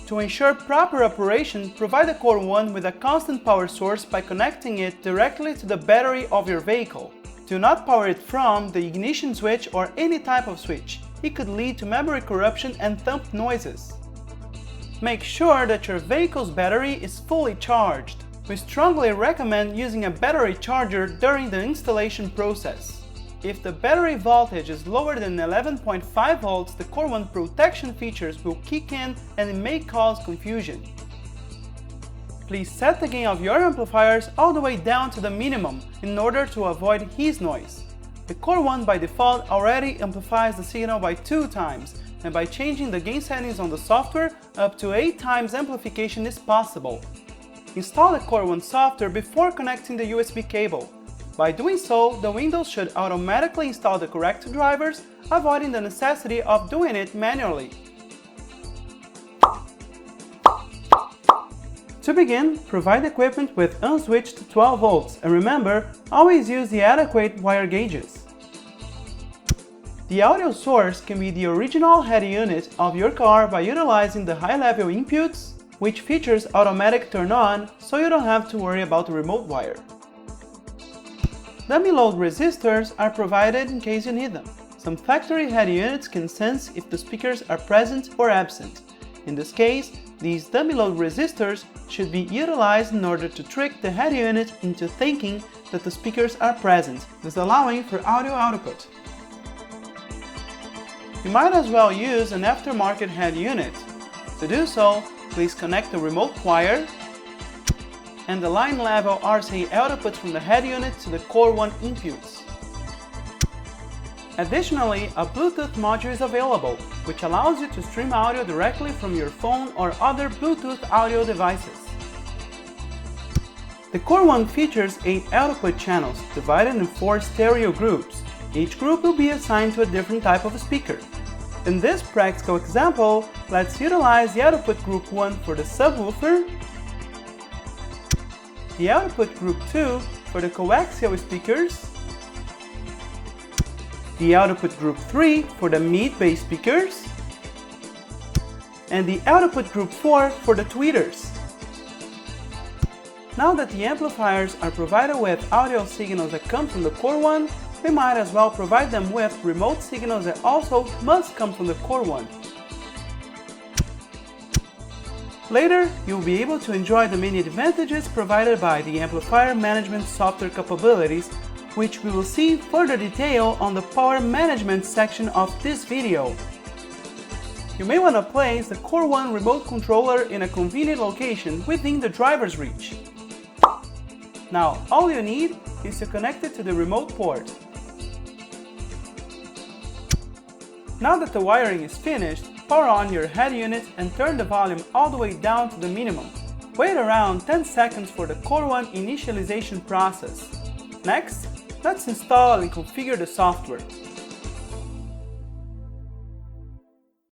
To ensure proper operation, provide the CORE-1 with a constant power source by connecting it directly to the battery of your vehicle. Do not power it from the ignition switch or any type of switch. It could lead to memory corruption and thump noises. Make sure that your vehicle's battery is fully charged. We strongly recommend using a battery charger during the installation process. If the battery voltage is lower than 11.5 volts, the CORE-1 protection features will kick in and it may cause confusion. Please set the gain of your amplifiers all the way down to the minimum in order to avoid hiss noise. The CORE-1 by default already amplifies the signal by 2 times, and by changing the gain settings on the software, up to 8 times amplification is possible. Install the CORE-1 software before connecting the USB cable. By doing so, the Windows should automatically install the correct drivers, avoiding the necessity of doing it manually. To begin, provide equipment with unswitched 12 volts, and remember, always use the adequate wire gauges. The audio source can be the original head unit of your car by utilizing the high-level inputs, which features automatic turn-on, so you don't have to worry about the remote wire. Dummy load resistors are provided in case you need them. Some factory head units can sense if the speakers are present or absent. In this case, these dummy load resistors should be utilized in order to trick the head unit into thinking that the speakers are present, thus allowing for audio output. You might as well use an aftermarket head unit. To do so, please connect the remote wire and the line level RCA output from the head unit to the CORE-1 inputs. Additionally, a Bluetooth module is available, which allows you to stream audio directly from your phone or other Bluetooth audio devices. The CORE-1 features 8 output channels, divided in 4 stereo groups. Each group will be assigned to a different type of speaker. In this practical example, let's utilize the output group 1 for the subwoofer, the output group 2 for the coaxial speakers, the output group 3 for the mid-bass speakers, and the output group 4 for the tweeters. Now that the amplifiers are provided with audio signals that come from the CORE-1, we might as well provide them with remote signals that also must come from the CORE-1. Later, you'll be able to enjoy the many advantages provided by the amplifier management software capabilities, which we will see further detail on the power management section of this video. You may want to place the CORE-1 remote controller in a convenient location within the driver's reach. Now, all you need is to connect it to the remote port. Now that the wiring is finished, power on your head unit and turn the volume all the way down to the minimum. Wait around 10 seconds for the CORE-1 initialization process. Next, let's install and configure the software.